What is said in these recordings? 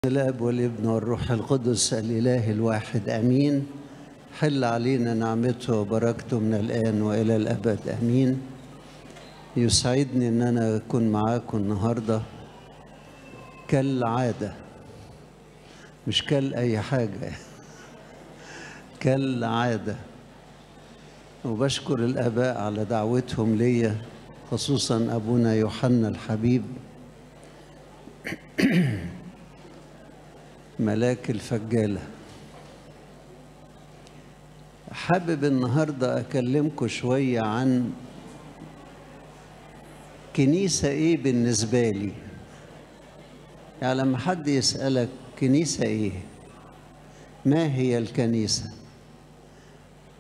الاب والابن والروح القدس الاله الواحد امين. حل علينا نعمته وبركته من الان والى الابد امين. يسعدني ان انا اكون معاكم النهارده كالعاده، مش اي حاجه، كالعاده. وبشكر الاباء على دعوتهم ليا، خصوصا ابونا يوحنا الحبيب ملاك الفجالة. حابب النهاردة أكلمكم شوية عن كنيسة إيه بالنسبة لي. يعني لما حد يسألك كنيسة إيه، ما هي الكنيسة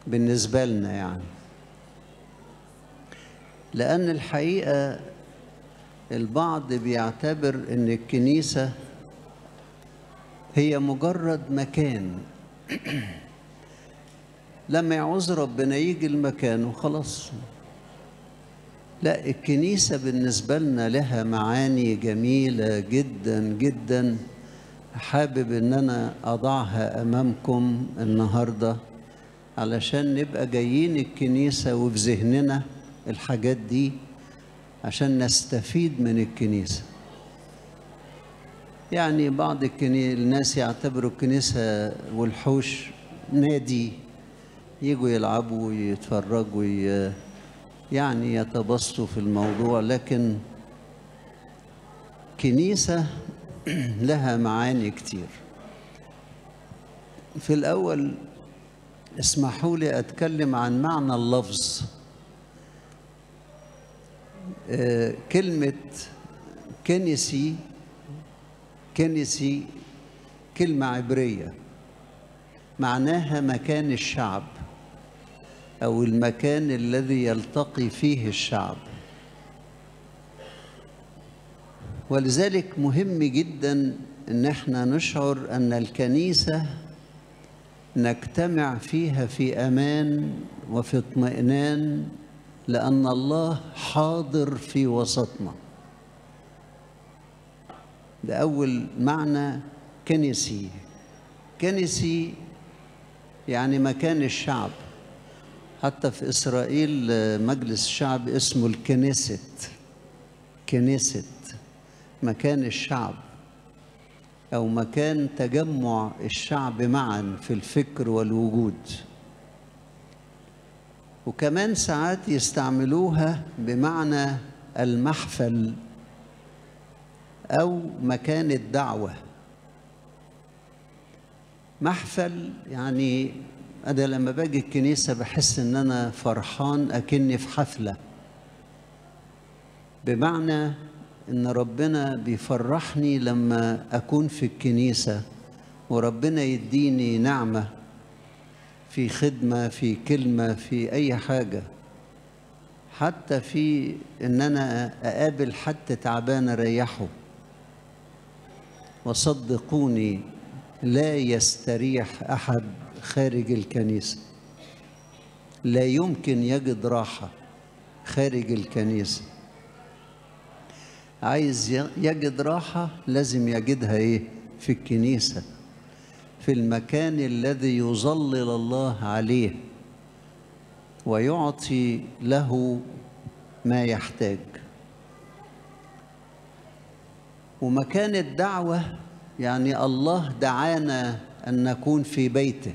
بالنسبة لنا، يعني لأن الحقيقة البعض بيعتبر إن الكنيسة هي مجرد مكان لما يعوز ربنا يجي المكان وخلاص. لا، الكنيسة بالنسبة لنا لها معاني جميلة جدا جدا، حابب ان انا اضعها امامكم النهاردة علشان نبقى جايين الكنيسة وفي ذهننا الحاجات دي عشان نستفيد من الكنيسة. يعني بعض الناس يعتبروا الكنيسة والحوش نادي، يجوا يلعبوا ويتفرجوا يعني يتبسطوا في الموضوع، لكن كنيسة لها معاني كتير. في الأول اسمحوا لي أتكلم عن معنى اللفظ. كلمة كنيسي كلمة عبرية معناها مكان الشعب أو المكان الذي يلتقي فيه الشعب. ولذلك مهم جدا أن احنا نشعر أن الكنيسة نجتمع فيها في أمان وفي اطمئنان، لأن الله حاضر في وسطنا. ده أول معنى. كنيسي يعني مكان الشعب. حتى في إسرائيل مجلس الشعب اسمه كنيست، مكان الشعب أو مكان تجمع الشعب معا في الفكر والوجود. وكمان ساعات يستعملوها بمعنى المحفل أو مكان الدعوة. محفل يعني أنا لما باجي الكنيسة بحس إن أنا فرحان أكني في حفلة، بمعنى إن ربنا بيفرحني لما أكون في الكنيسة، وربنا يديني نعمة في خدمة، في كلمة، في أي حاجة، حتى في إن أنا أقابل حد تعبان أريحه. وصدقوني لا يستريح أحد خارج الكنيسة، لا يمكن يجد راحة خارج الكنيسة. عايز يجد راحة لازم يجدها إيه؟ في الكنيسة، في المكان الذي يظلل الله عليه ويعطي له ما يحتاج. ومكان الدعوة يعني الله دعانا أن نكون في بيته،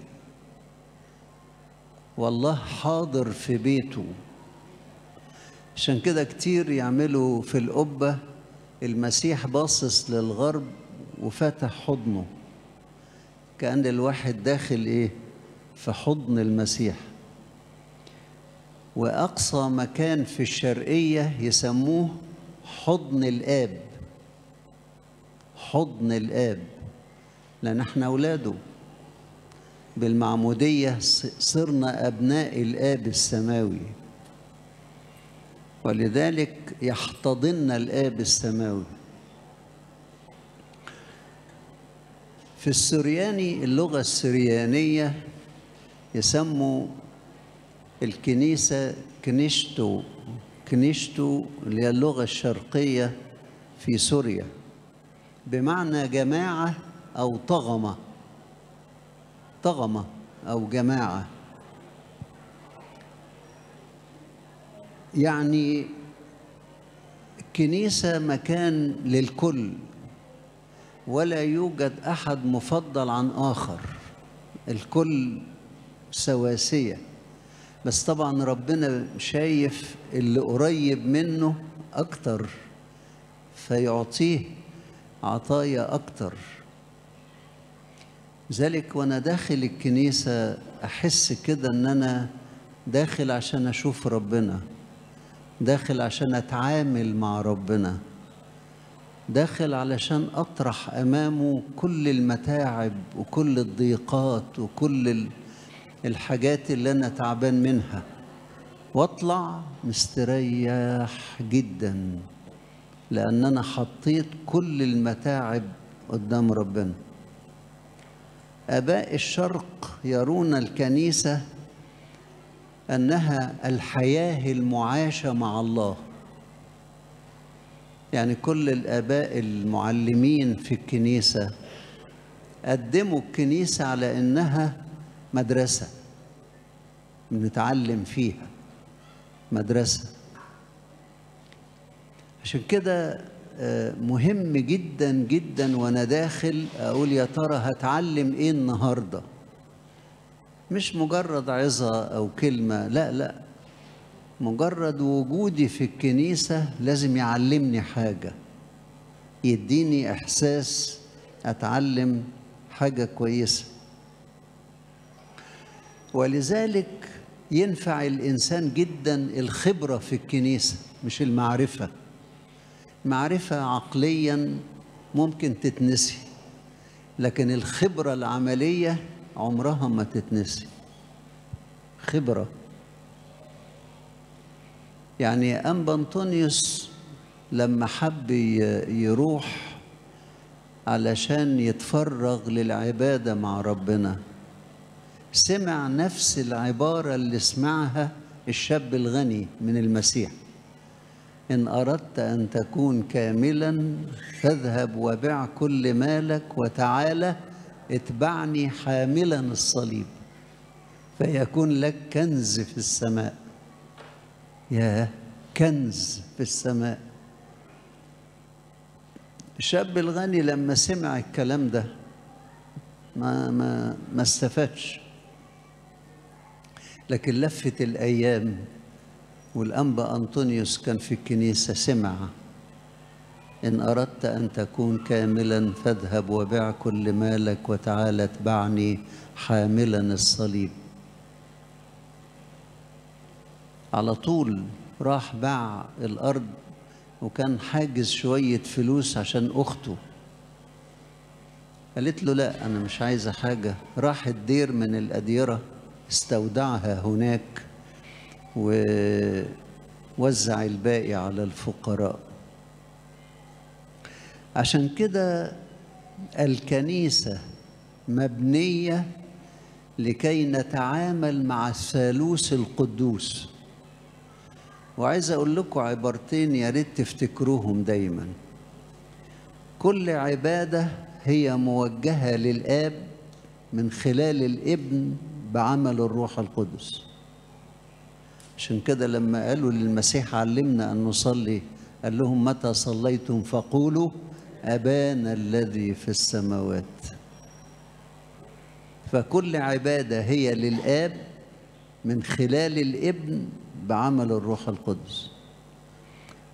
والله حاضر في بيته. عشان كده كتير يعملوا في القبة المسيح باصص للغرب وفتح حضنه، كأن الواحد داخل إيه؟ في حضن المسيح. وأقصى مكان في الشرقية يسموه حضن الآب، حضن الآب، لأن احنا أولاده بالمعمودية صرنا أبناء الآب السماوي، ولذلك يحتضننا الآب السماوي. في السرياني، اللغة السريانية، يسموا الكنيسة كنيشتو اللي هي اللغة الشرقية في سوريا، بمعنى جماعة أو طغمة، طغمة أو جماعة. يعني الكنيسة مكان للكل، ولا يوجد أحد مفضل عن آخر، الكل سواسية. بس طبعا ربنا شايف اللي قريب منه أكتر فيعطيه عطايا أكتر. ذلك وأنا داخل الكنيسة أحس كده أن أنا داخل عشان أشوف ربنا، داخل عشان أتعامل مع ربنا، داخل علشان أطرح أمامه كل المتاعب وكل الضيقات وكل الحاجات اللي أنا تعبان منها، واطلع مستريح جدا لأن أنا حطيت كل المتاعب قدام ربنا. آباء الشرق يرون الكنيسة أنها الحياة المعاشة مع الله. يعني كل الآباء المعلمين في الكنيسة قدموا الكنيسة على أنها مدرسة بنتعلم فيها، مدرسة. عشان كده مهم جدا جدا وأنا داخل أقول يا ترى هتعلم إيه النهاردة؟ مش مجرد عظة أو كلمة، لا لا، مجرد وجودي في الكنيسة لازم يعلمني حاجة، يديني إحساس أتعلم حاجة كويسة. ولذلك ينفع الإنسان جدا الخبرة في الكنيسة مش المعرفة. معرفة عقليا ممكن تتنسي، لكن الخبرة العملية عمرها ما تتنسي. خبرة. يعني أنبا أنطونيوس لما حب يروح علشان يتفرغ للعبادة مع ربنا، سمع نفس العبارة اللي سمعها الشاب الغني من المسيح: إن أردت أن تكون كاملا فاذهب وبع كل مالك وتعالى اتبعني حاملا الصليب فيكون لك كنز في السماء. يا كنز في السماء. الشاب الغني لما سمع الكلام ده ما استفادش، لكن لفت الأيام والأنبا أنطونيوس كان في الكنيسة سمع: إن أردت أن تكون كاملا فاذهب وبع كل مالك وتعالى اتبعني حاملا الصليب. على طول راح باع الأرض، وكان حاجز شوية فلوس عشان أخته. قالت له لا أنا مش عايزة حاجة. راح الدير من الأديرة استودعها هناك ووزع الباقي على الفقراء. عشان كده الكنيسة مبنية لكي نتعامل مع الثالوث القدوس. وعايز أقول لكم عبارتين يا ريت تفتكروهم دايما. كل عبادة هي موجهة للآب من خلال الابن بعمل الروح القدس. عشان كده لما قالوا للمسيح علمنا أن نصلي، قال لهم متى صليتم فقولوا أبانا الذي في السماوات. فكل عبادة هي للآب من خلال الابن بعمل الروح القدس.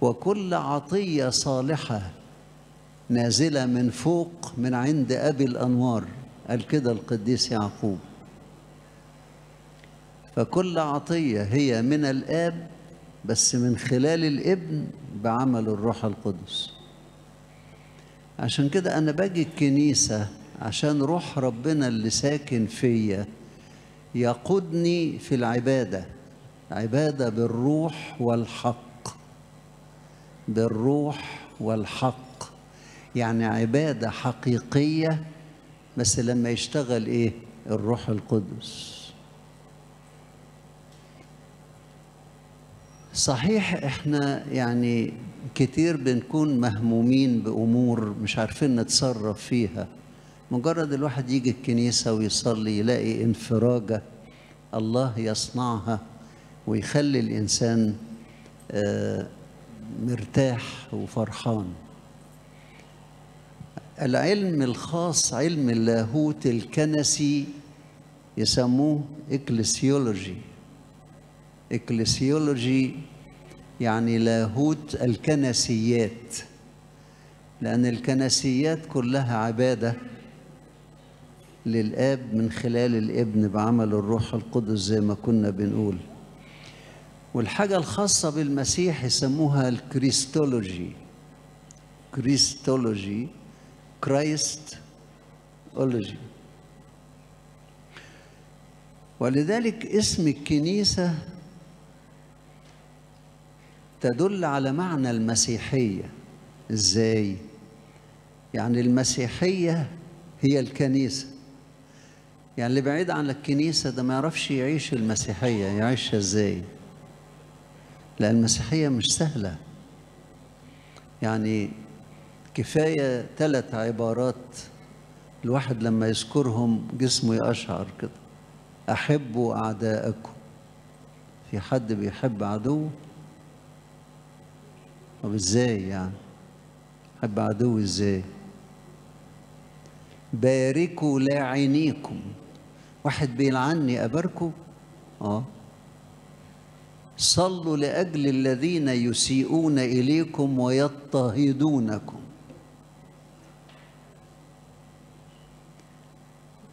وكل عطية صالحة نازلة من فوق من عند أبي الأنوار، قال كده القديس يعقوب. فكل عطية هي من الآب بس من خلال الابن بعمل الروح القدس. عشان كده أنا باجي الكنيسة عشان روح ربنا اللي ساكن فيا يقودني في العبادة، عبادة بالروح والحق. بالروح والحق يعني عبادة حقيقية، بس لما يشتغل إيه؟ الروح القدس. صحيح إحنا يعني كتير بنكون مهمومين بأمور مش عارفين نتصرف فيها، مجرد الواحد يجي الكنيسة ويصلي يلاقي انفراجة الله يصنعها ويخلي الإنسان مرتاح وفرحان. العلم الخاص علم اللاهوت الكنسي يسموه إكليسيولوجي. إكليسيولوجي يعني لاهوت الكنسيات، لأن الكنسيات كلها عبادة للآب من خلال الابن بعمل الروح القدس زي ما كنا بنقول. والحاجة الخاصة بالمسيح يسموها الكريستولوجي. كريستولوجي، كرايستولوجي. ولذلك اسم الكنيسة تدل على معنى المسيحية. ازاي؟ يعني المسيحية هي الكنيسة. يعني اللي بعيد عن الكنيسة ده ما يعرفش يعيش المسيحية، يعيشها ازاي؟ لأن المسيحية مش سهلة. يعني كفاية 3 عبارات الواحد لما يذكرهم جسمه يقشعر كده. أحبوا أعداءكم. في حد بيحب عدوه؟ طب ازاي يعني؟ أحب عدوي ازاي؟ باركوا لاعنيكم. واحد بيلعني أباركه؟ صلوا لأجل الذين يسيئون إليكم ويضطهدونكم.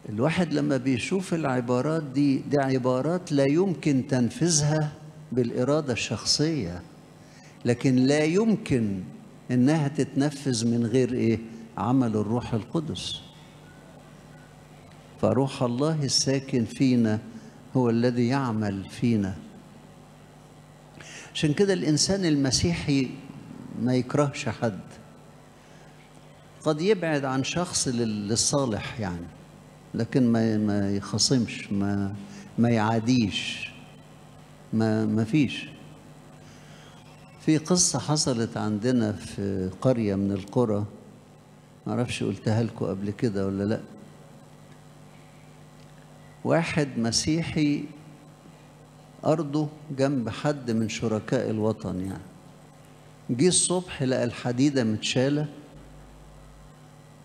الواحد لما بيشوف العبارات دي عبارات لا يمكن تنفيذها بالإرادة الشخصية، لكن لا يمكن إنها تتنفذ من غير إيه؟ عمل الروح القدس. فروح الله الساكن فينا هو الذي يعمل فينا. عشان كده الإنسان المسيحي ما يكرهش حد. قد يبعد عن شخص للصالح يعني، لكن ما يخصمش، ما يعاديش، ما فيش. في قصة حصلت عندنا في قرية من القرى، ما اعرفش قلتها لكم قبل كده ولا لا. واحد مسيحي أرضه جنب حد من شركاء الوطن يعني. جه الصبح لقى الحديدة متشالة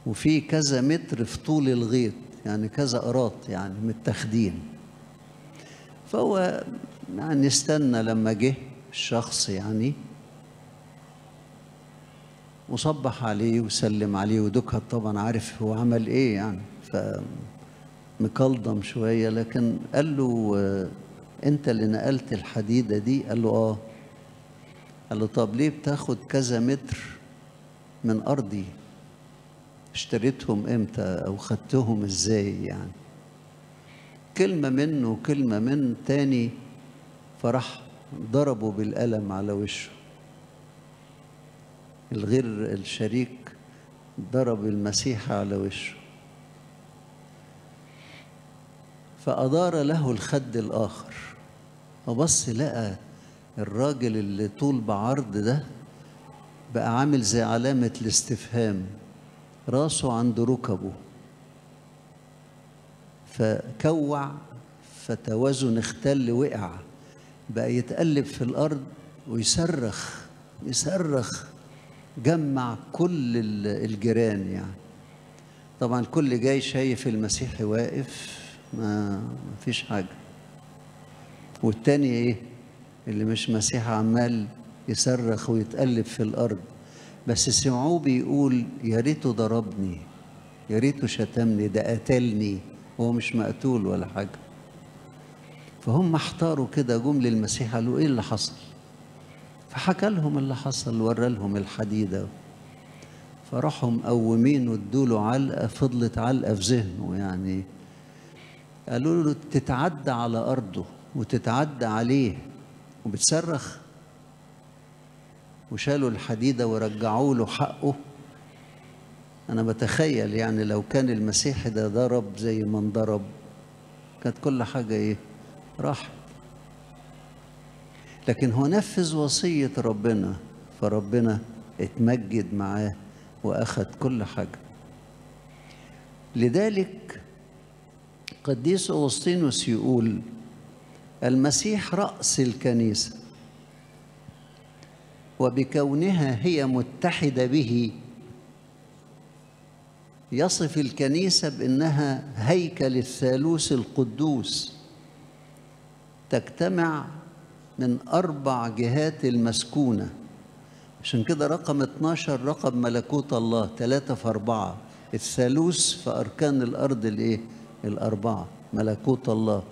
وفي كذا متر في طول الغيط، يعني كذا قراط يعني متاخدين. فهو يعني استنى لما جه الشخص يعني، وصبح عليه وسلم عليه، ودكها طبعا عارف هو عمل ايه يعني، فمكلضم شوية. لكن قال له انت اللي نقلت الحديدة دي؟ قال له قال له طب ليه بتاخد كذا متر من أرضي؟ اشتريتهم امتى او خدتهم ازاي يعني؟ كلمة منه وكلمة من تاني، فراح ضربه بالقلم على وشه. الغير الشريك ضرب المسيح على وشه، فأدار له الخد الآخر. وبص لقى الراجل اللي طول بعرض ده بقى عامل زي علامة الاستفهام، راسه عند ركبه، فكوع، فتوازن اختل، وقع، بقى يتقلب في الأرض ويصرخ يصرخ، جمع كل الجيران يعني. طبعا كل جاي شايف المسيحي واقف ما فيش حاجة، والتاني ايه اللي مش مسيحي عمال يصرخ ويتقلب في الأرض. بس سمعوه بيقول يا ريته ضربني، يا ريته شتمني، ده قتلني، هو مش مقتول ولا حاجة. فهم احتاروا كده، جم للمسيح قالوا ايه اللي حصل؟ فحكى لهم اللي حصل، ورى لهم الحديدة. فراحوا مقومين وادوا له علقة، فضلت علقة في ذهنه يعني. قالوا له تتعدى على أرضه وتتعدى عليه وبتصرخ؟ وشالوا الحديدة ورجعوا له حقه. أنا بتخيل يعني لو كان المسيح ده ضرب زي ما انضرب كانت كل حاجة إيه؟ راحت. لكن هو نفذ وصية ربنا، فربنا اتمجد معاه وأخذ كل حاجة. لذلك قديس أغسطينوس يقول المسيح رأس الكنيسة، وبكونها هي متحدة به يصف الكنيسة بأنها هيكل الثالوث القدوس، تجتمع من 4 جهات المسكونة. عشان كده رقم 12 رقم ملكوت الله، 3 في 4، الثالوث في أركان الأرض الإيه؟ ال4 ملكوت الله.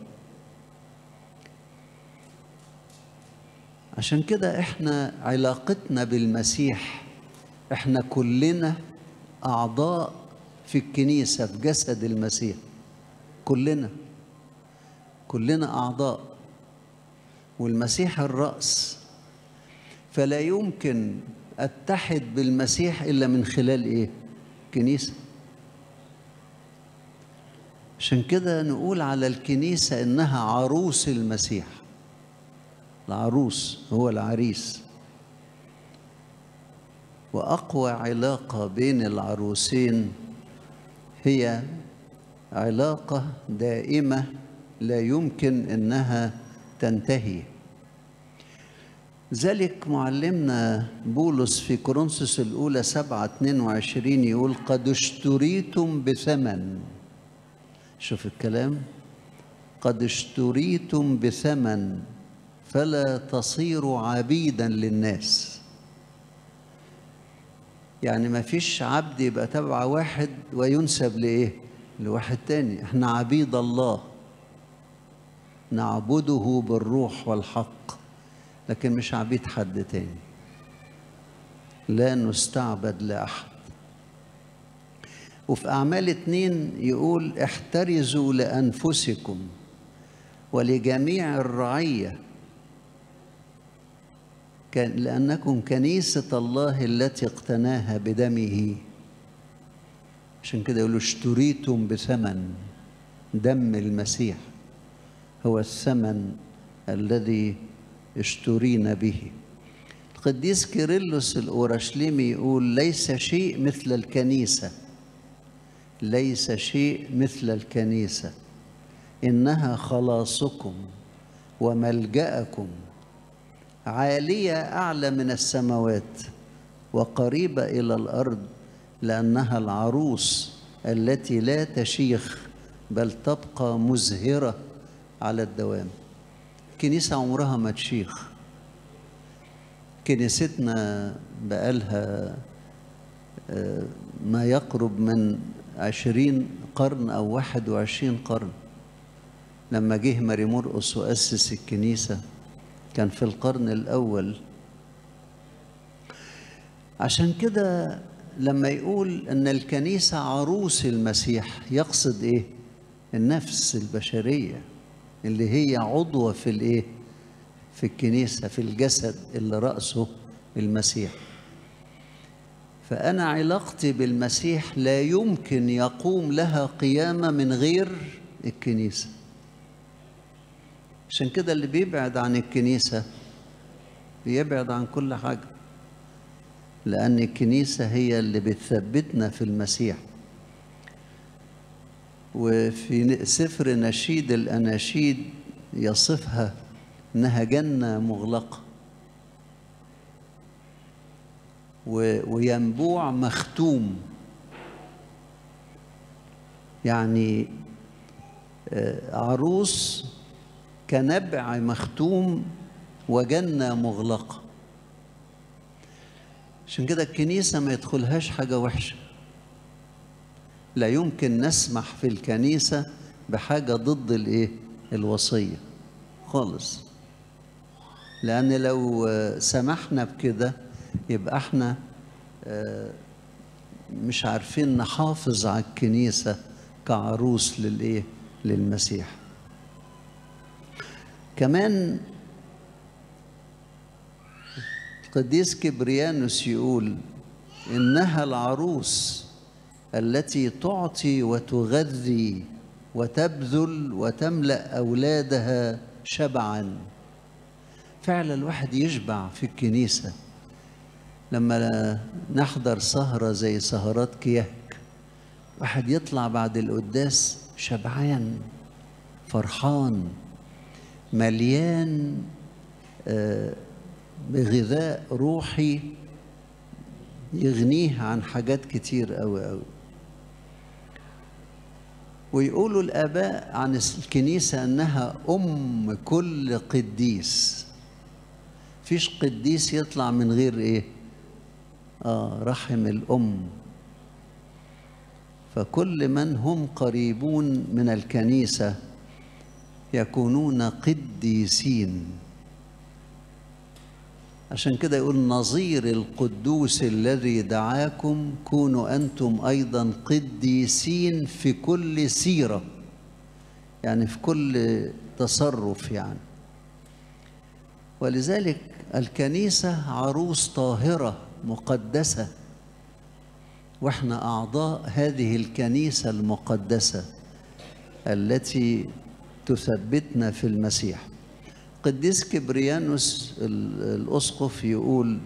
عشان كده احنا علاقتنا بالمسيح، احنا كلنا أعضاء في الكنيسة في جسد المسيح، كلنا أعضاء، والمسيح الرأس، فلا يمكن أتحد بالمسيح إلا من خلال إيه؟ كنيسة. عشان كده نقول على الكنيسة إنها عروس المسيح، العروس هو العريس. وأقوى علاقة بين العروسين هي علاقة دائمة لا يمكن إنها تنتهي. ذلك معلمنا بولس في كورنثوس الأولى 7:22 يقول قد اشتريتم بثمن. شوف الكلام، قد اشتريتم بثمن فلا تصيروا عبيدا للناس. يعني ما فيش عبد يبقى تبع واحد وينسب لإيه؟ لواحد تاني. احنا عبيد الله نعبده بالروح والحق، لكن مش عبيد حد تاني، لا نستعبد لأحد. وفي أعمال 2 يقول احترزوا لأنفسكم ولجميع الرعية لأنكم كنيسة الله التي اقتناها بدمه. عشان كده يقولوا اشتريتم بثمن، دم المسيح هو الثمن الذي اشترينا به. القديس كيرلس الأورشليمي يقول ليس شيء مثل الكنيسة، ليس شيء مثل الكنيسة، إنها خلاصكم وملجأكم، عالية أعلى من السماوات وقريبة إلى الأرض، لأنها العروس التي لا تشيخ بل تبقى مزهرة على الدوام. كنيسة عمرها ما تشيخ. كنيستنا بقالها ما يقرب من 20 قرن أو 21 قرن. لما جه ماري مرقس وأسس الكنيسة كان في القرن الأول. عشان كده لما يقول أن الكنيسة عروس المسيح يقصد إيه؟ النفس البشرية اللي هي عضوة في الإيه؟ في الكنيسة، في الجسد اللي رأسه المسيح. فأنا علاقتي بالمسيح لا يمكن يقوم لها قيامة من غير الكنيسة. عشان كده اللي بيبعد عن الكنيسة بيبعد عن كل حاجة، لأن الكنيسة هي اللي بتثبتنا في المسيح. وفي سفر نشيد الأناشيد يصفها إنها جنة مغلقة وينبوع مختوم. يعني عروس كنبع مختوم وجنة مغلقة. عشان كده الكنيسة ما يدخلهاش حاجة وحشة. لا يمكن نسمح في الكنيسة بحاجة ضد الإيه؟ الوصية خالص. لأن لو سمحنا بكده يبقى احنا مش عارفين نحافظ على الكنيسة كعروس للإيه؟ للمسيح. كمان القديس كبريانوس يقول إنها العروس التي تعطي وتغذي وتبذل وتملأ أولادها شبعاً. فعلا الواحد يشبع في الكنيسة لما نحضر سهرة زي سهرات كيهك. واحد يطلع بعد القداس شبعان فرحان مليان بغذاء روحي يغنيه عن حاجات كتير قوي قوي. ويقولوا الآباء عن الكنيسة أنها أم كل قديس. فيش قديس يطلع من غير إيه؟ رحم الأم. فكل من هم قريبون من الكنيسة يكونون قديسين. عشان كده يقول نظير القدوس الذي دعاكم كونوا أنتم أيضا قديسين في كل سيرة، يعني في كل تصرف يعني. ولذلك الكنيسة عروس طاهرة مقدسة، واحنا أعضاء هذه الكنيسة المقدسة التي تثبتنا في المسيح. قديس كبريانوس الأسقف يقول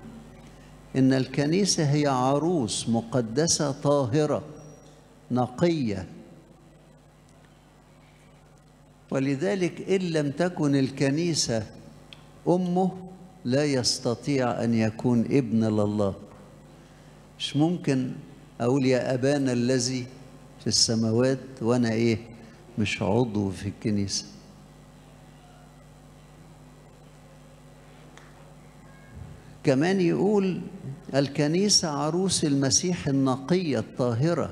إن الكنيسة هي عروس مقدسة طاهرة نقية، ولذلك إن لم تكن الكنيسة أمه لا يستطيع أن يكون ابن لله. مش ممكن أقول يا أبانا الذي في السماوات وأنا مش عضو في الكنيسة. كمان يقول الكنيسة عروس المسيح النقية الطاهرة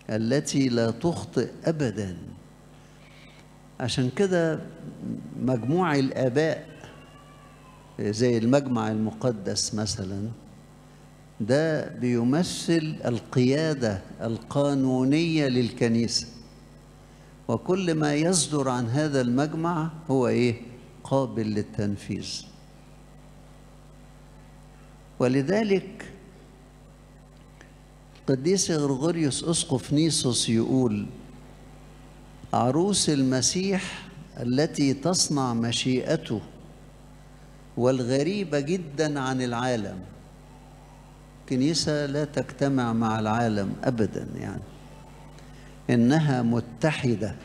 التي لا تخطئ أبدا. عشان كده مجموع الآباء زي المجمع المقدس مثلا ده بيمثل القيادة القانونية للكنيسة، وكل ما يصدر عن هذا المجمع هو قابل للتنفيذ. ولذلك القديس غرغوريوس أسقف نيسوس يقول عروس المسيح التي تصنع مشيئته والغريبة جدا عن العالم. كنيسة لا تجتمع مع العالم أبدا، يعني إنها متحدة.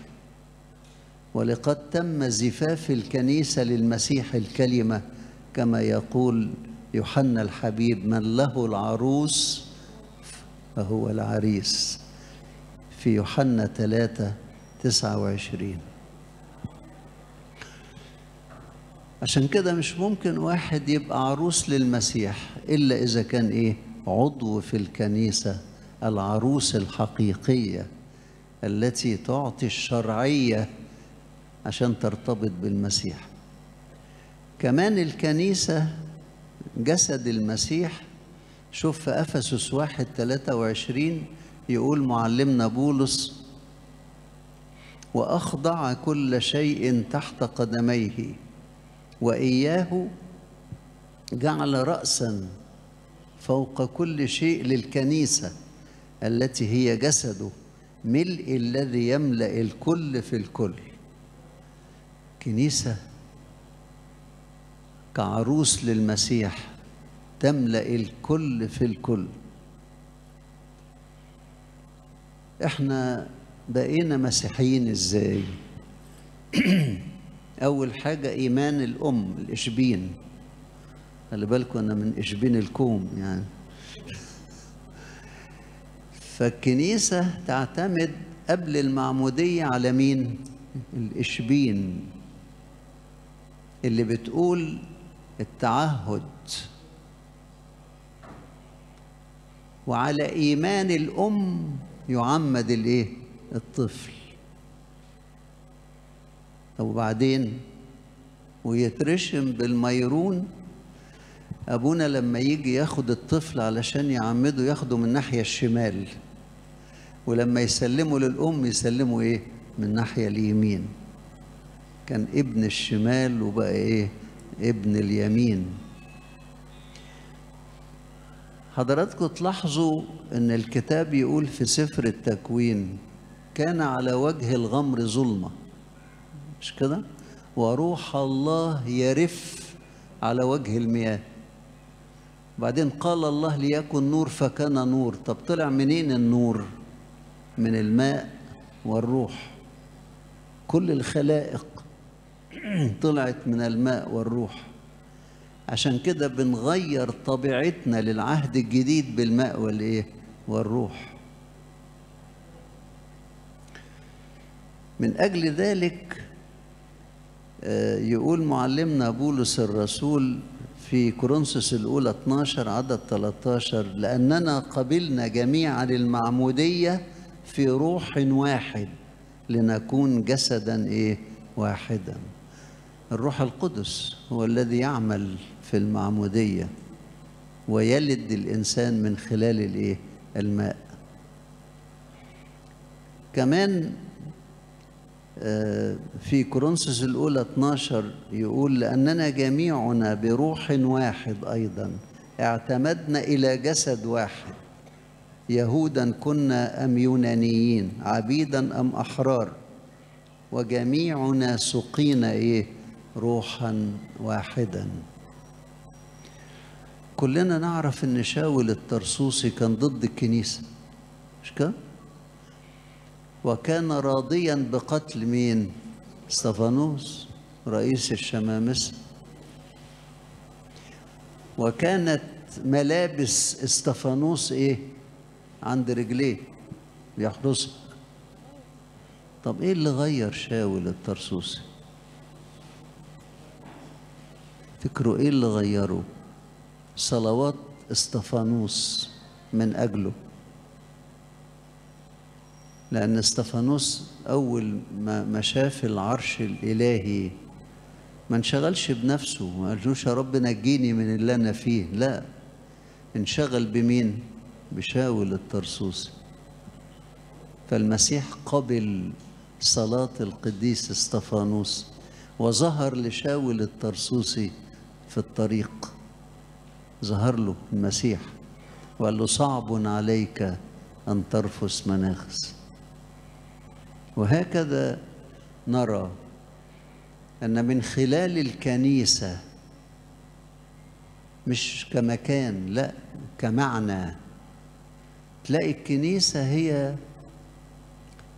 ولقد تم زفاف الكنيسة للمسيح الكلمة كما يقول يوحنا الحبيب من له العروس فهو العريس في يوحنا 3:29. عشان كده مش ممكن واحد يبقى عروس للمسيح إلا إذا كان عضو في الكنيسة العروس الحقيقية التي تعطي الشرعية عشان ترتبط بالمسيح. كمان الكنيسة جسد المسيح. شوف في أفسس 1:23 يقول معلمنا بولس وأخضع كل شيء تحت قدميه وإياه جعل رأسا فوق كل شيء للكنيسة التي هي جسده ملء الذي يملأ الكل في الكل. كنيسة كعروس للمسيح تملأ الكل في الكل. احنا بقينا مسيحيين ازاي؟ اول حاجة ايمان الام الاشبين. خلي بالكم انا من اشبين الكوم يعني. فالكنيسة تعتمد قبل المعمودية على مين؟ الاشبين اللي بتقول التعهد، وعلى إيمان الأم يعمد الطفل. وبعدين ويترشم بالميرون. أبونا لما يجي ياخد الطفل علشان يعمده ياخده من الناحية الشمال، ولما يسلمه للأم يسلمه من الناحية اليمين. كان ابن الشمال وبقى ابن اليمين. حضراتكم تلاحظوا ان الكتاب يقول في سفر التكوين كان على وجه الغمر ظلمة، مش كده؟ وروح الله يرف على وجه المياه. بعدين قال الله ليكن نور فكان نور. طب طلع منين النور؟ من الماء والروح. كل الخلائق طلعت من الماء والروح. عشان كده بنغير طبيعتنا للعهد الجديد بالماء والإيه؟ والروح. من أجل ذلك يقول معلمنا بولس الرسول في كورنثوس الأولى 12 عدد 13: لأننا قبلنا جميعا المعمودية في روح واحد لنكون جسدا إيه؟ واحدا. الروح القدس هو الذي يعمل في المعمودية ويلد الإنسان من خلال الإيه؟ الماء. كمان في كورنثوس الأولى 12 يقول: لأننا جميعنا بروح واحد أيضا اعتمدنا إلى جسد واحد، يهودا كنا أم يونانيين، عبيدا أم أحرار، وجميعنا سقينا إيه؟ روحا واحدا. كلنا نعرف إن شاول الطرسوسي كان ضد الكنيسة، مش كده؟ وكان راضيا بقتل مين؟ استفانوس رئيس الشمامسة. وكانت ملابس استفانوس ايه؟ عند رجليه بيحرسها. طب ايه اللي غير شاول الطرسوسي؟ فكروا ايه اللي غيره؟ صلوات استفانوس من اجله. لأن استفانوس أول ما شاف العرش الإلهي ما انشغلش بنفسه، ما قالوش يا رب نجيني من اللي أنا فيه، لا، انشغل بمين؟ بشاول الطرسوسي. فالمسيح قبل صلاة القديس استفانوس وظهر لشاول الطرسوسي في الطريق. ظهر له المسيح وقال له: صعب عليك أن ترفس مناخس. وهكذا نرى أن من خلال الكنيسة، مش كمكان، لا، كمعنى، تلاقي الكنيسة هي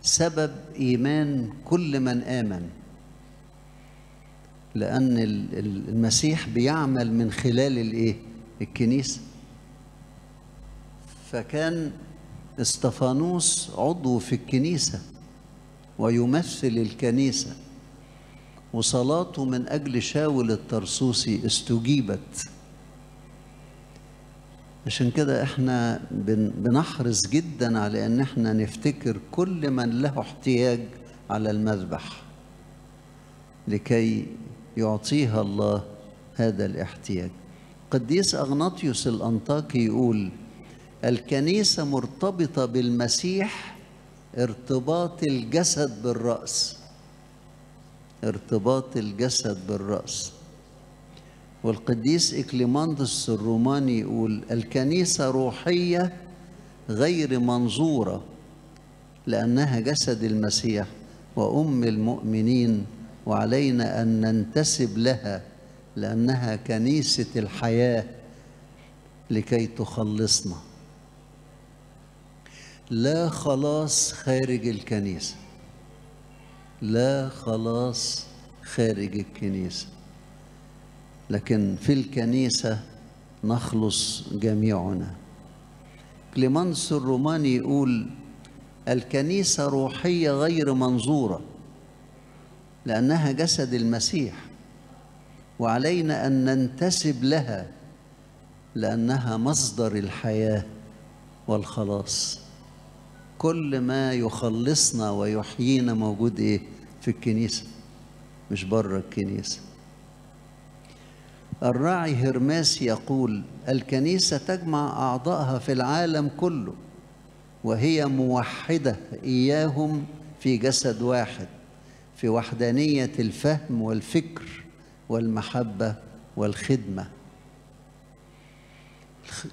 سبب إيمان كل من آمن. لأن المسيح بيعمل من خلال الإيه؟ الكنيسة. فكان استفانوس عضو في الكنيسة ويمثل الكنيسة، وصلاته من أجل شاول الطرسوسي استجيبت. عشان كده احنا بنحرص جدا على ان احنا نفتكر كل من له احتياج على المذبح لكي يعطيها الله هذا الاحتياج. قديس أغناطيوس الأنطاكي يقول: الكنيسة مرتبطة بالمسيح ارتباط الجسد بالرأس. ارتباط الجسد بالرأس. والقديس إكليماندس الروماني يقول: الكنيسة روحية غير منظورة لأنها جسد المسيح وأم المؤمنين، وعلينا أن ننتسب لها لأنها كنيسة الحياة لكي تخلصنا. لا خلاص خارج الكنيسة، لا خلاص خارج الكنيسة، لكن في الكنيسة نخلص جميعنا. كليمانس الروماني يقول: الكنيسة روحية غير منظورة لأنها جسد المسيح، وعلينا أن ننتسب لها لأنها مصدر الحياة والخلاص. كل ما يخلصنا ويحيينا موجود إيه؟ في الكنيسة، مش بره الكنيسة. الراعي هرماس يقول: الكنيسة تجمع أعضائها في العالم كله وهي موحدة إياهم في جسد واحد، في وحدانية الفهم والفكر والمحبة والخدمة.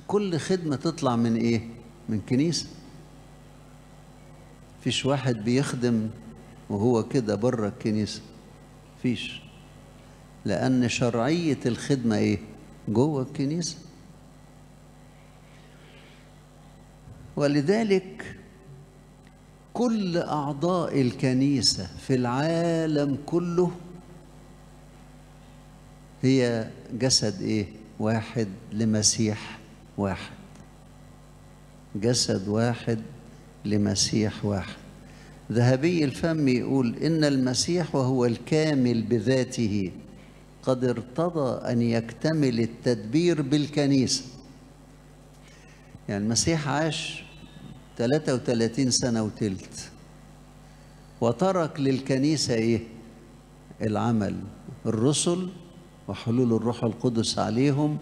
كل خدمة تطلع من إيه؟ من كنيسة. فيش واحد بيخدم وهو كده بره الكنيسة، فيش، لأن شرعية الخدمة إيه؟ جوه الكنيسة. ولذلك كل أعضاء الكنيسة في العالم كله هي جسد إيه؟ واحد لمسيح واحد. جسد واحد لمسيح واحد. ذهبي الفم يقول إن المسيح وهو الكامل بذاته قد ارتضى أن يكتمل التدبير بالكنيسة. يعني المسيح عاش 33 سنة وتلت، وترك للكنيسة إيه؟ العمل، الرسل وحلول الروح القدس عليهم،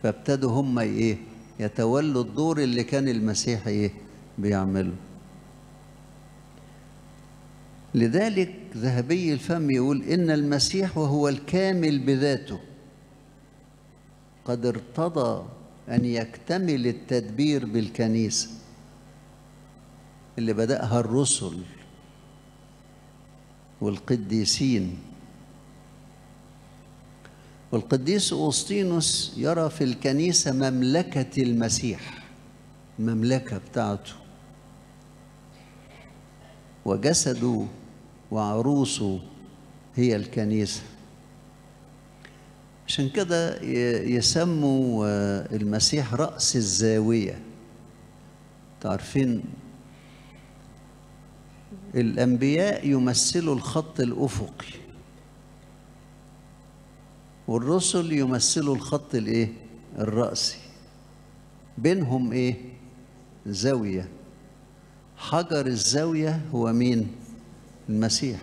فابتدوا هم إيه؟ يتولوا الدور اللي كان المسيح إيه؟ بيعمله. لذلك ذهبي الفم يقول إن المسيح وهو الكامل بذاته قد ارتضى أن يكتمل التدبير بالكنيسة اللي بدأها الرسل والقديسين. والقديس أوسطينوس يرى في الكنيسة مملكة المسيح، المملكة بتاعته، وجسده وعروسه هي الكنيسة. عشان كده يسموا المسيح رأس الزاوية. تعرفين الأنبياء يمثلوا الخط الأفقي، والرسل يمثلوا الخط الإيه؟ الرأسي. بينهم إيه؟ زاوية. حجر الزاوية هو مين؟ المسيح.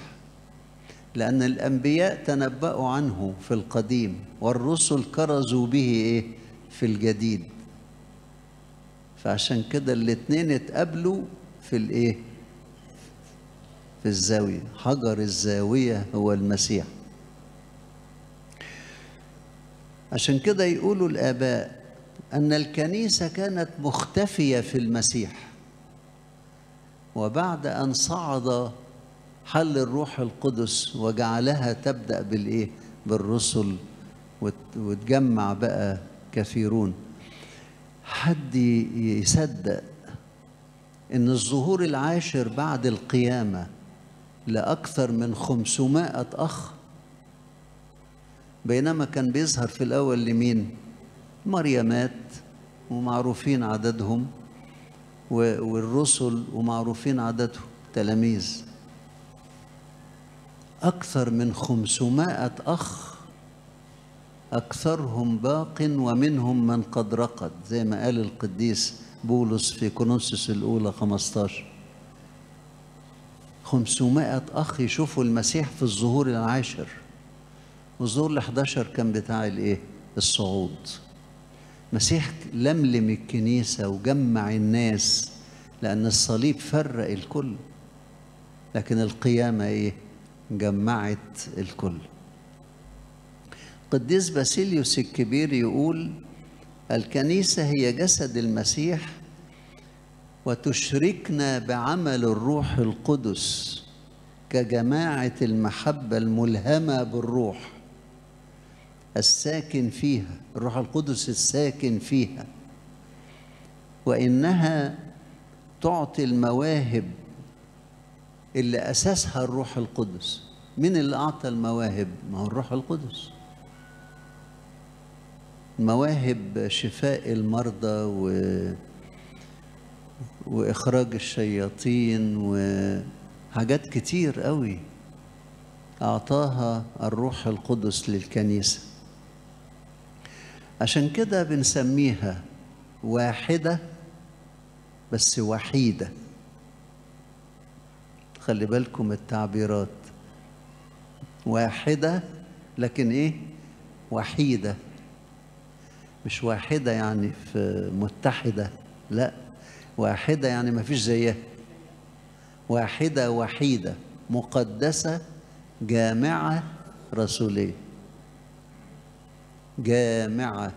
لأن الأنبياء تنبأوا عنه في القديم، والرسل كرزوا به إيه؟ في الجديد. فعشان كده الاتنين اتقابلوا في الإيه؟ في الزاوية. حجر الزاوية هو المسيح. عشان كده يقولوا الآباء أن الكنيسة كانت مختفية في المسيح، وبعد أن صعد حل الروح القدس وجعلها تبدأ بالإيه؟ بالرسل، وتجمع بقى كثيرون. حد يصدق إن الظهور العاشر بعد القيامة لأكثر من 500 أخ، بينما كان بيظهر في الأول لمين؟ مريمات ومعروفين عددهم، والرسل ومعروفين عددهم، تلاميذ. أكثر من 500 أخ، أكثرهم باق ومنهم من قد رقد، زي ما قال القديس بولس في كورنثوس الأولى 15. 500 أخ يشوفوا المسيح في الظهور العاشر، والظهور ال11 كان بتاع الإيه؟ الصعود. مسيح لملم الكنيسة وجمع الناس، لأن الصليب فرق الكل، لكن القيامة إيه؟ جمعت الكل. قديس باسيليوس الكبير يقول الكنيسة هي جسد المسيح، وتشركنا بعمل الروح القدس كجماعة المحبة الملهمة بالروح الساكن فيها، الروح القدس الساكن فيها، وإنها تعطي المواهب اللي أساسها الروح القدس. مين اللي أعطى المواهب؟ ما هو الروح القدس. مواهب شفاء المرضى وإخراج الشياطين وحاجات كتير قوي أعطاها الروح القدس للكنيسة. عشان كده بنسميها واحدة بس وحيدة. خلي بالكم التعبيرات، واحدة لكن إيه؟ وحيدة. مش واحدة يعني في متحدة، لا، واحدة يعني ما فيش زيها. واحدة وحيدة مقدسة جامعة رسولية. جامعة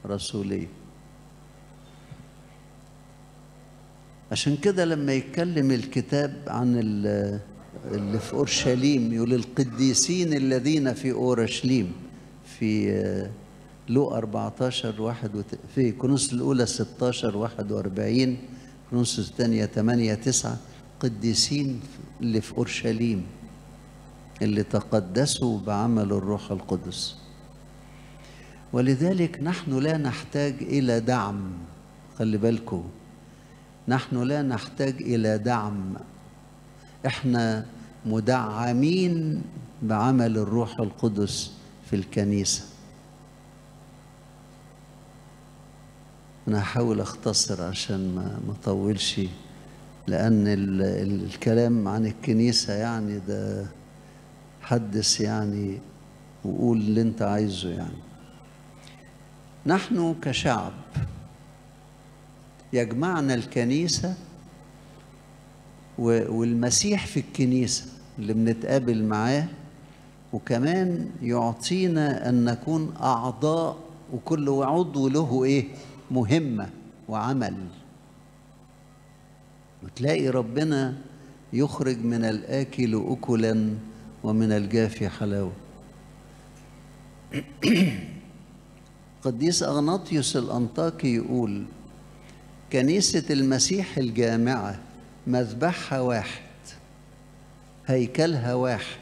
رسولية. عشان كده لما يتكلم الكتاب عن اللي في أورشليم يقول القديسين الذين في أورشليم، في لوقا 14 في كورنثوس الأولى 16 41، كورنثوس الثانية 8 9، قديسين اللي في أورشليم اللي تقدسوا بعمل الروح القدس. ولذلك نحن لا نحتاج إلى دعم. خلي بالكم، نحن لا نحتاج إلى دعم، إحنا مدعمين بعمل الروح القدس في الكنيسة. أنا هحاول أختصر عشان ما أطولش، لأن الكلام عن الكنيسة يعني ده حدث يعني وقول اللي أنت عايزه. يعني نحن كشعب يجمعنا الكنيسة والمسيح في الكنيسة اللي بنتقابل معاه، وكمان يعطينا أن نكون أعضاء، وكل عضو له إيه؟ مهمة وعمل. وتلاقي ربنا يخرج من الآكل أكلا ومن الجافي حلاوة. قديس أغناطيوس الأنطاكي يقول: كنيسة المسيح الجامعة مذبحها واحد، هيكلها واحد،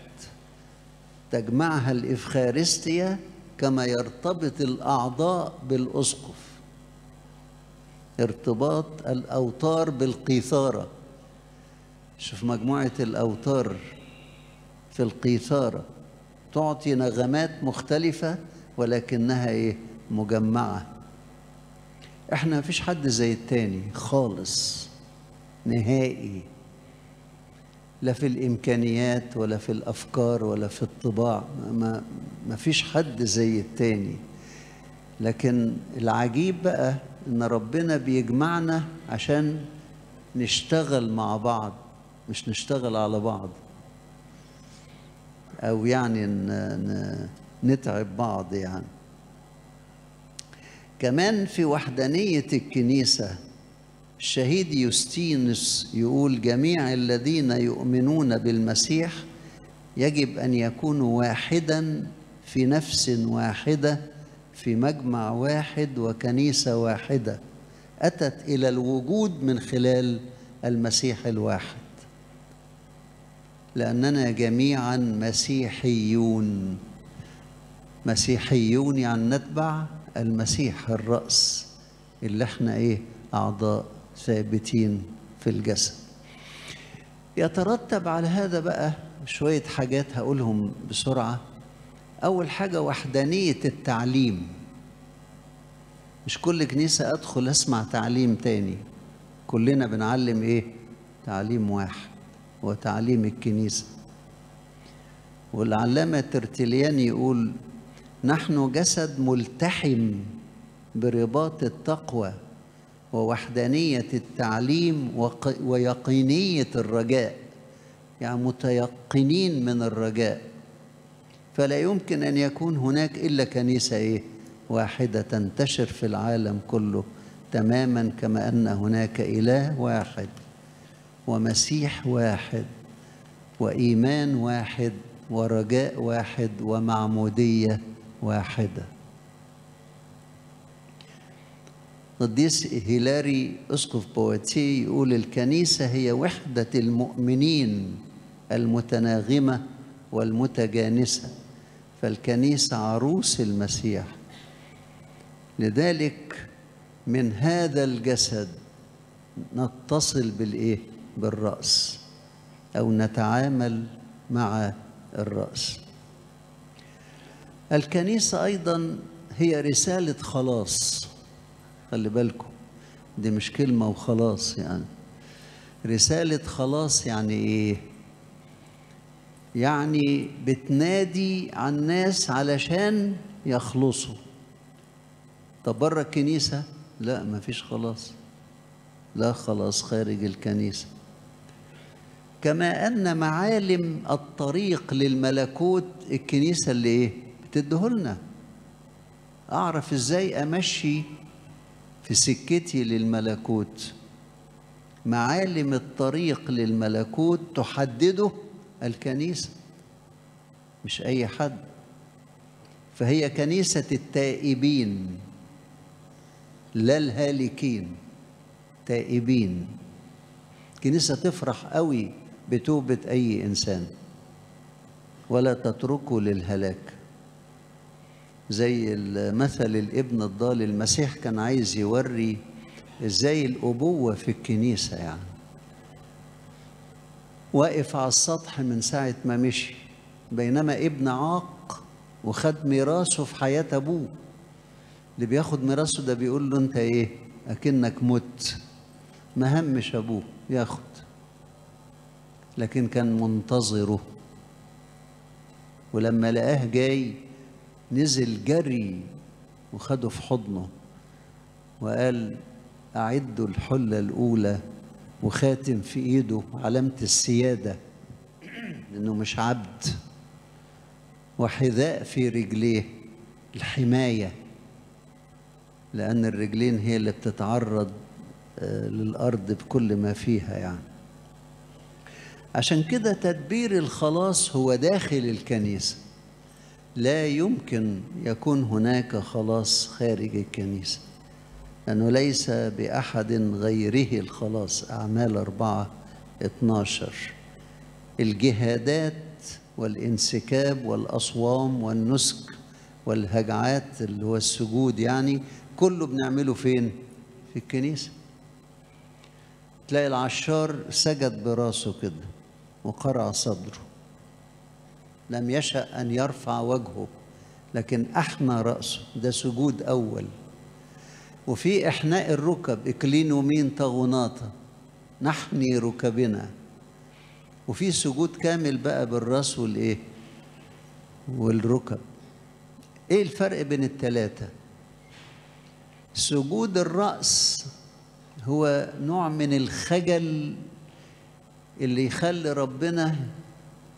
تجمعها الإفخارستيا كما يرتبط الأعضاء بالأسقف، ارتباط الأوتار بالقيثارة. شوف مجموعة الأوتار في القيثارة تعطي نغمات مختلفة ولكنها إيه؟ مجمعة. إحنا مفيش حد زي التاني خالص نهائي، لا في الإمكانيات ولا في الأفكار ولا في الطباع، ما فيش حد زي التاني. لكن العجيب بقى إن ربنا بيجمعنا عشان نشتغل مع بعض، مش نشتغل على بعض أو يعني نتعب بعض. يعني كمان في وحدانية الكنيسة الشهيد يوستينوس يقول: جميع الذين يؤمنون بالمسيح يجب أن يكونوا واحدا في نفس واحدة، في مجمع واحد وكنيسة واحدة أتت إلى الوجود من خلال المسيح الواحد، لأننا جميعا مسيحيون. مسيحيون يعني نتبع المسيح الرأس اللي احنا ايه؟ أعضاء ثابتين في الجسد. يترتب على هذا بقى شوية حاجات هقولهم بسرعة. أول حاجة وحدانية التعليم. مش كل كنيسة أدخل أسمع تعليم تاني، كلنا بنعلم إيه؟ تعليم واحد، وتعليم الكنيسة. والعلامة ترتليان يقول: نحن جسد ملتحم برباط التقوى ووحدانية التعليم ويقينية الرجاء، يعني متيقنين من الرجاء. فلا يمكن أن يكون هناك إلا كنيسة إيه؟ واحدة تنتشر في العالم كله، تماما كما أن هناك إله واحد ومسيح واحد وإيمان واحد ورجاء واحد ومعمودية واحدة. قديس هيلاري أسقف بواتيه يقول: الكنيسة هي وحدة المؤمنين المتناغمة والمتجانسة، فالكنيسة عروس المسيح. لذلك من هذا الجسد نتصل بالإيه؟ بالرأس، أو نتعامل مع الرأس. الكنيسة أيضا هي رسالة خلاص. خلي بالكم، دي مش كلمة وخلاص. يعني رسالة خلاص يعني إيه؟ يعني بتنادي عن الناس علشان يخلصوا. طب بره الكنيسة لا، ما فيش خلاص، لا خلاص خارج الكنيسة. كما أن معالم الطريق للملكوت الكنيسة اللي إيه؟ بتديهولنا. أعرف إزاي أمشي في سكتي للملكوت. معالم الطريق للملكوت تحدده الكنيسة، مش أي حد. فهي كنيسة التائبين لا الهالكين، تائبين. الكنيسة تفرح قوي بتوبة أي إنسان، ولا تتركه للهلاك. زي مثل الابن الضال، المسيح كان عايز يوري ازاي الأبوة في الكنيسة، يعني واقف على السطح من ساعة ما مشي، بينما ابن عاق وخد ميراثه في حياة أبوه. اللي بياخد ميراثه ده بيقول له أنت إيه؟ أكنك مت. ما همش أبوه ياخد، لكن كان منتظره، ولما لقاه جاي نزل جري وخده في حضنه وقال أعدوا الحلة الأولى، وخاتم في إيده علامة السيادة إنه مش عبد، وحذاء في رجليه الحماية، لأن الرجلين هي اللي بتتعرض للأرض بكل ما فيها يعني. عشان كده تدبير الخلاص هو داخل الكنيسة، لا يمكن يكون هناك خلاص خارج الكنيسة، لأنه ليس بأحد غيره الخلاص. أعمال 4:12. الجهادات والانسكاب والأصوام والنسك والهجعات اللي هو السجود، يعني كله بنعمله فين؟ في الكنيسة. تلاقي العشار سجد براسه كده وقرع صدره، لم يشأ أن يرفع وجهه لكن أحنى رأسه، ده سجود أول. وفي إحناء الركب، إكلينومين طغوناتا، نحني ركبنا. وفي سجود كامل بقى بالراس والإيه والركب. إيه الفرق بين الثلاثة؟ سجود الرأس هو نوع من الخجل اللي يخلي ربنا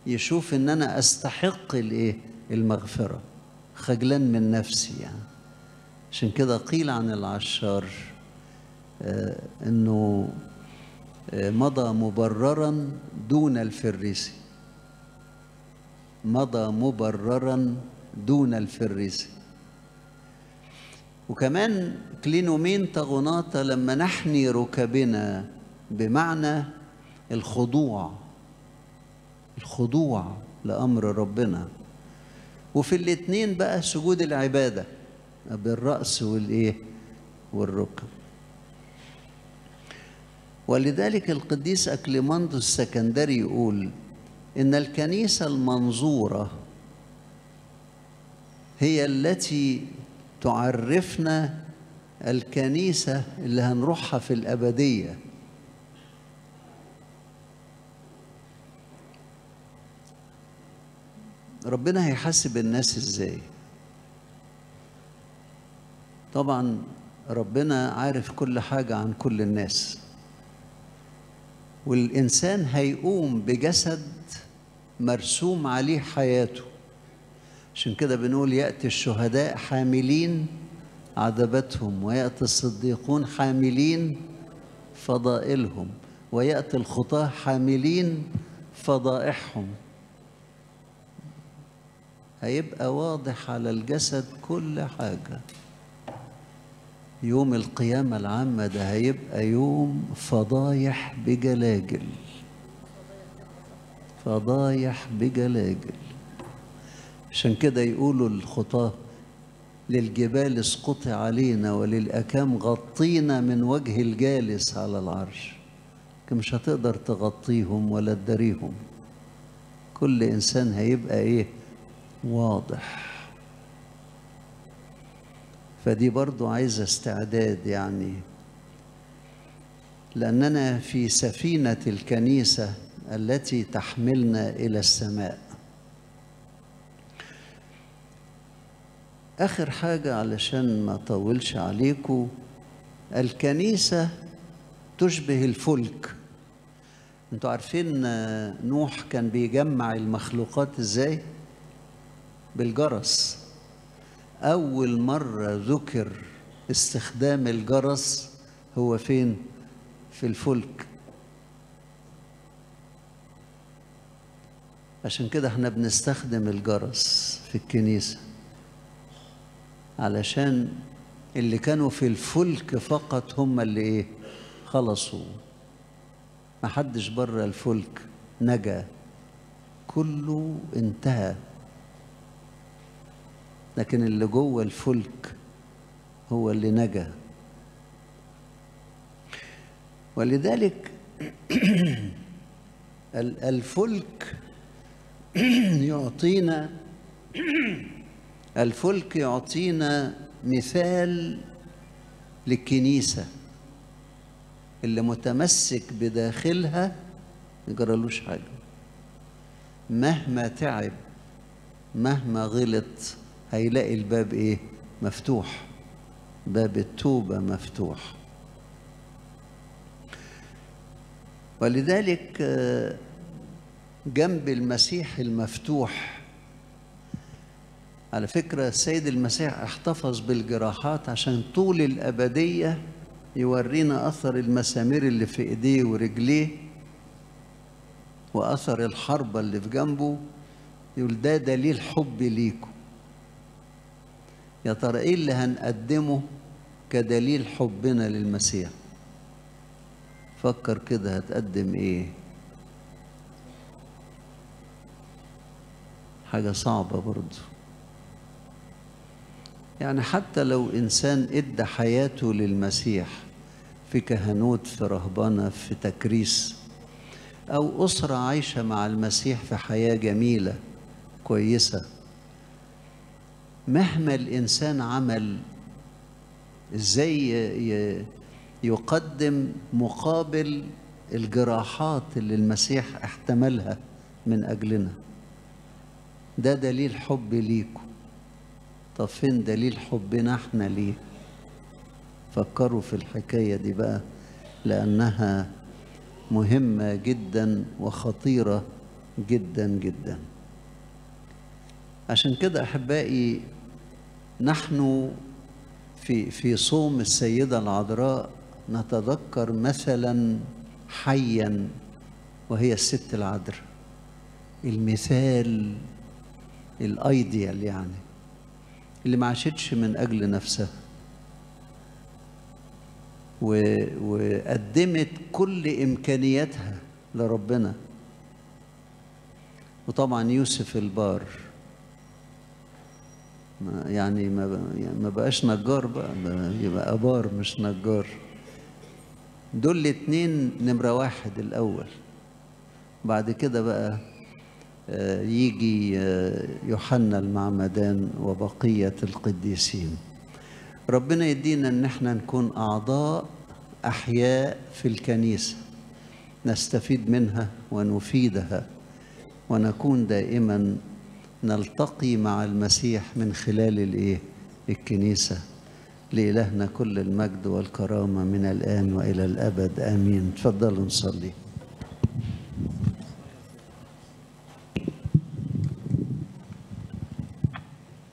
يشوف إن أنا أستحق الإيه؟ المغفرة، خجلان من نفسي يعني. عشان كده قيل عن العشار إنه مضى مبررا دون الفريسي، مضى مبررا دون الفريسي. وكمان كلينومين طغوناتا لما نحني ركبنا، بمعنى الخضوع، الخضوع لأمر ربنا. وفي الاتنين بقى سجود العبادة بالرأس والإيه والركب. ولذلك القديس أكليماندوس السكندري يقول إن الكنيسة المنظورة هي التي تعرفنا الكنيسة اللي هنروحها في الأبدية. ربنا هيحاسب الناس إزاي؟ طبعا ربنا عارف كل حاجة عن كل الناس، والإنسان هيقوم بجسد مرسوم عليه حياته. عشان كده بنقول يأتي الشهداء حاملين عذاباتهم، ويأتي الصديقون حاملين فضائلهم، ويأتي الخطاة حاملين فضائحهم. هيبقى واضح على الجسد كل حاجة. يوم القيامة العامة ده هيبقى يوم فضايح بجلاجل، فضايح بجلاجل. عشان كده يقولوا الخطاة للجبال اسقطي علينا وللأكام غطينا من وجه الجالس على العرش. لكن مش هتقدر تغطيهم ولا تداريهم. كل إنسان هيبقى إيه؟ واضح. فدي برضو عايزة استعداد يعني، لأننا في سفينة الكنيسة التي تحملنا إلى السماء. آخر حاجة علشان ما أطولش عليكم، الكنيسة تشبه الفلك. انتوا عارفين نوح كان بيجمع المخلوقات ازاي؟ بالجرس. أول مرة ذكر استخدام الجرس هو فين؟ في الفلك. عشان كده احنا بنستخدم الجرس في الكنيسة، علشان اللي كانوا في الفلك فقط هم اللي ايه؟ خلصوا. محدش بره الفلك نجا، كله انتهى، لكن اللي جوه الفلك هو اللي نجا. ولذلك الفلك يعطينا الفلك يعطينا مثال للكنيسة اللي متمسك بداخلها يجرالوش حاجة، مهما تعب مهما غلط هيلاقي الباب ايه؟ مفتوح، باب التوبة مفتوح. ولذلك جنب المسيح المفتوح، على فكرة السيد المسيح احتفظ بالجراحات عشان طول الأبدية يورينا أثر المسامير اللي في إيديه ورجليه وأثر الحربة اللي في جنبه، يقول ده دليل حب ليكم. يا ترى إيه اللي هنقدمه كدليل حبنا للمسيح؟ فكر كده، هتقدم إيه؟ حاجة صعبة برضو. يعني حتى لو إنسان إدى حياته للمسيح في كهنوت، في رهبنة، في تكريس، أو أسرة عايشة مع المسيح في حياة جميلة كويسة، مهما الإنسان عمل، إزاي يقدم مقابل الجراحات اللي المسيح احتملها من أجلنا؟ ده دليل حب ليكم. طب فين دليل حبنا احنا ليه؟ فكروا في الحكاية دي بقى، لأنها مهمة جدا وخطيرة جدا جدا. عشان كده أحبائي، نحن في صوم السيدة العذراء نتذكر مثلا حيا، وهي الست العذراء، المثال الايديال، يعني اللي ما عاشتش من أجل نفسها وقدمت كل إمكانياتها لربنا. وطبعا يوسف البار، يعني ما بقاش نجار بقى، يبقى بار مش نجار. دول الاتنين نمرة واحد الأول. بعد كده بقى يجي يوحنا المعمدان وبقية القديسين. ربنا يدينا ان احنا نكون اعضاء احياء في الكنيسة، نستفيد منها ونفيدها، ونكون دائما نلتقي مع المسيح من خلال الكنيسة. لإلهنا كل المجد والكرامة من الآن وإلى الأبد، آمين. تفضلوا نصلي.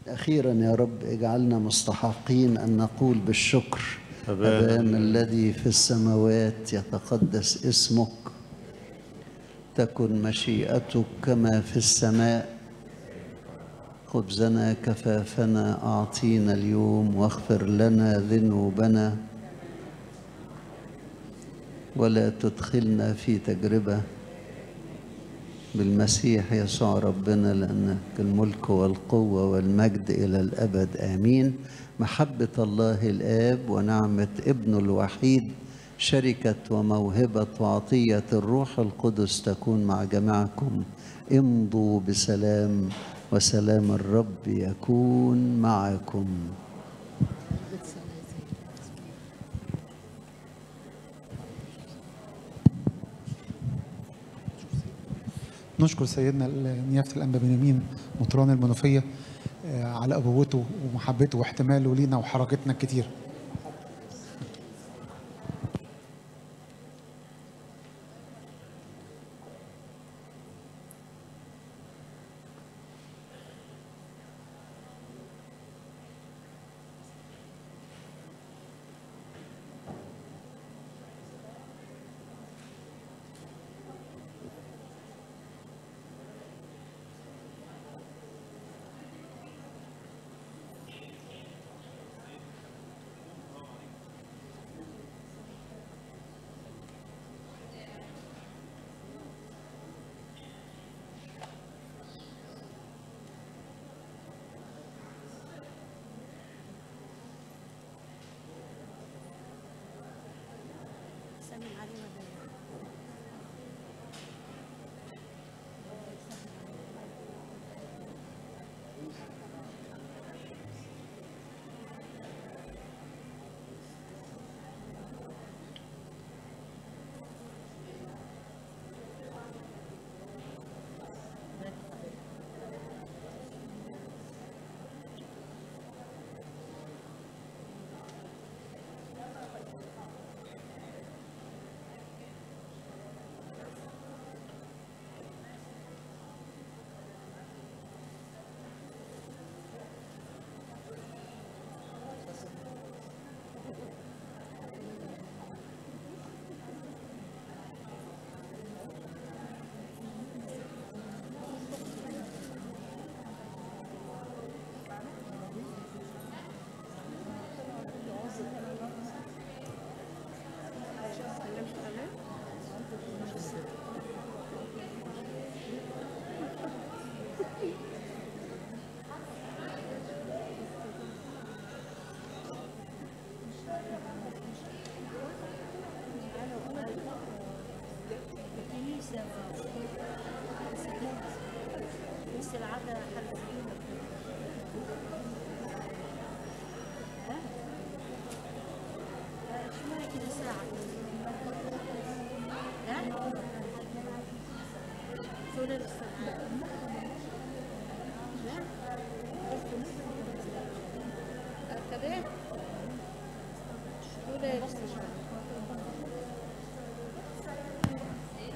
أخيرا يا رب اجعلنا مستحقين أن نقول بالشكر: أبانا الذي في السماوات، يتقدس اسمك، تكن مشيئتك كما في السماء. خبزنا كفافنا أعطينا اليوم، واغفر لنا ذنوبنا ولا تدخلنا في تجربة، بالمسيح يسوع ربنا، لأنك الملك والقوة والمجد إلى الأبد، آمين. محبة الله الآب ونعمة ابنه الوحيد، شركة وموهبة وعطية الروح القدس تكون مع جميعكم. امضوا بسلام، وسلام الرب يكون معكم. نشكر سيدنا نيافة الأنبا بنيامين مطران المنوفية على أبوته ومحبته واحتماله لينا وحركتنا الكتير.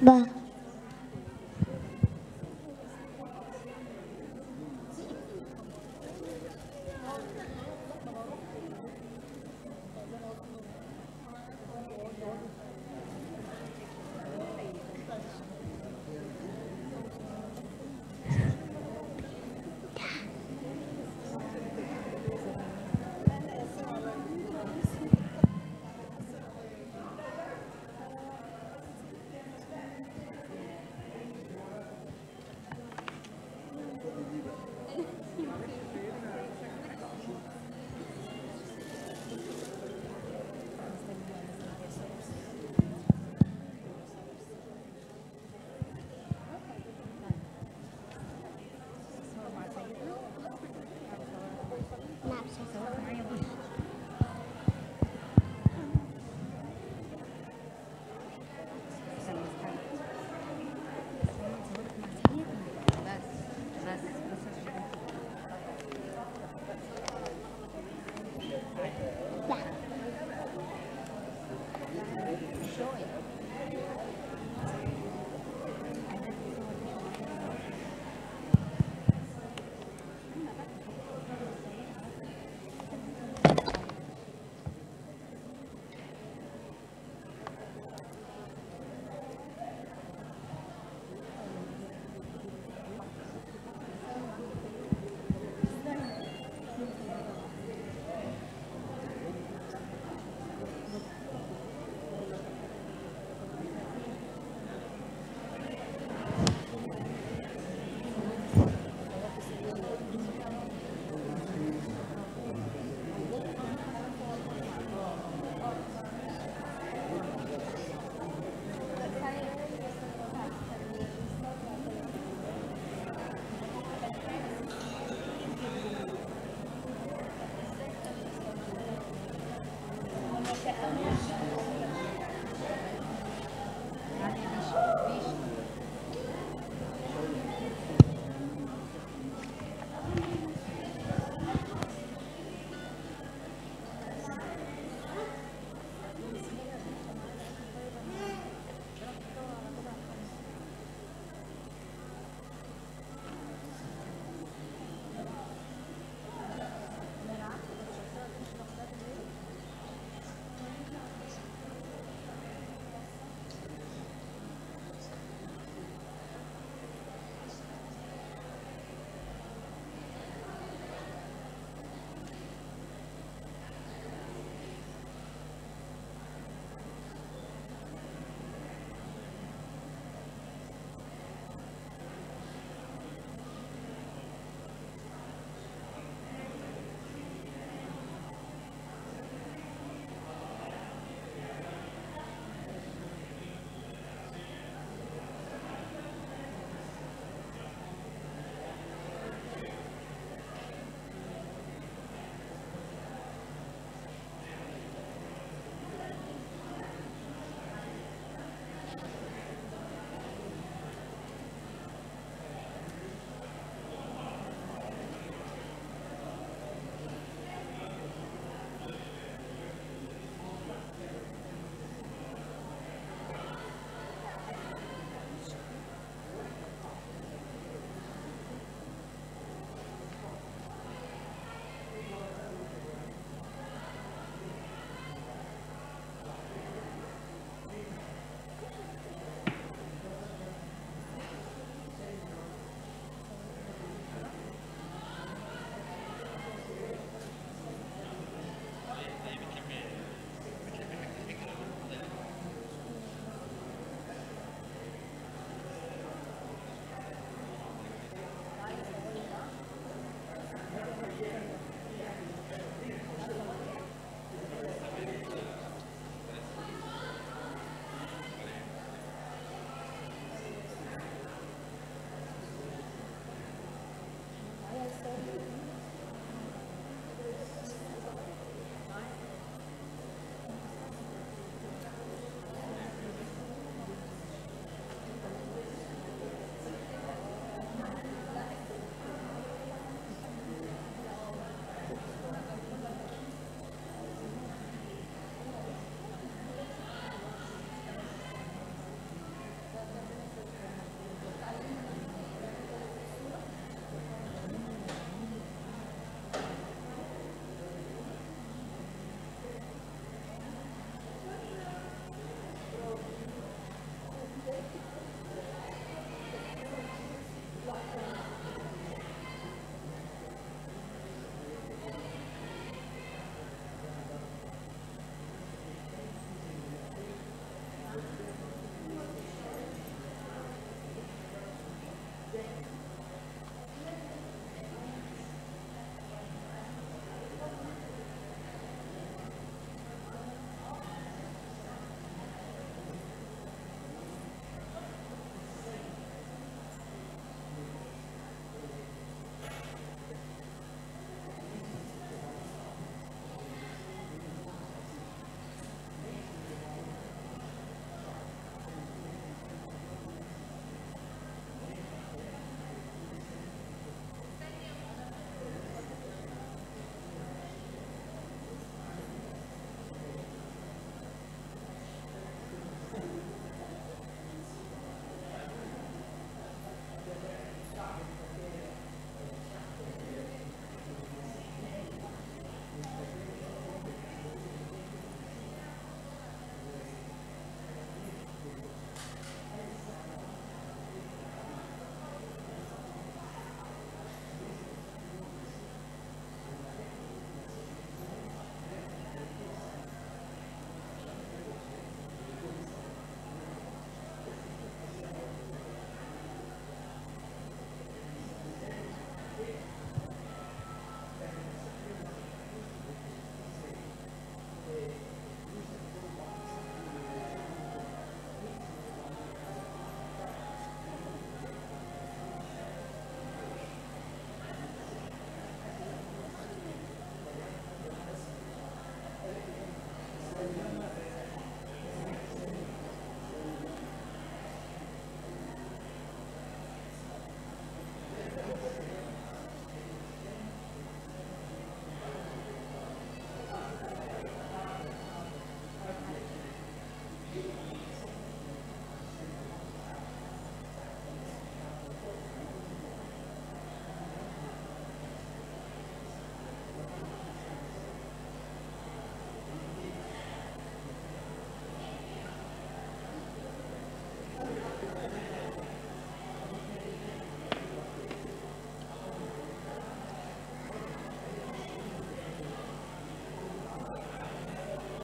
ba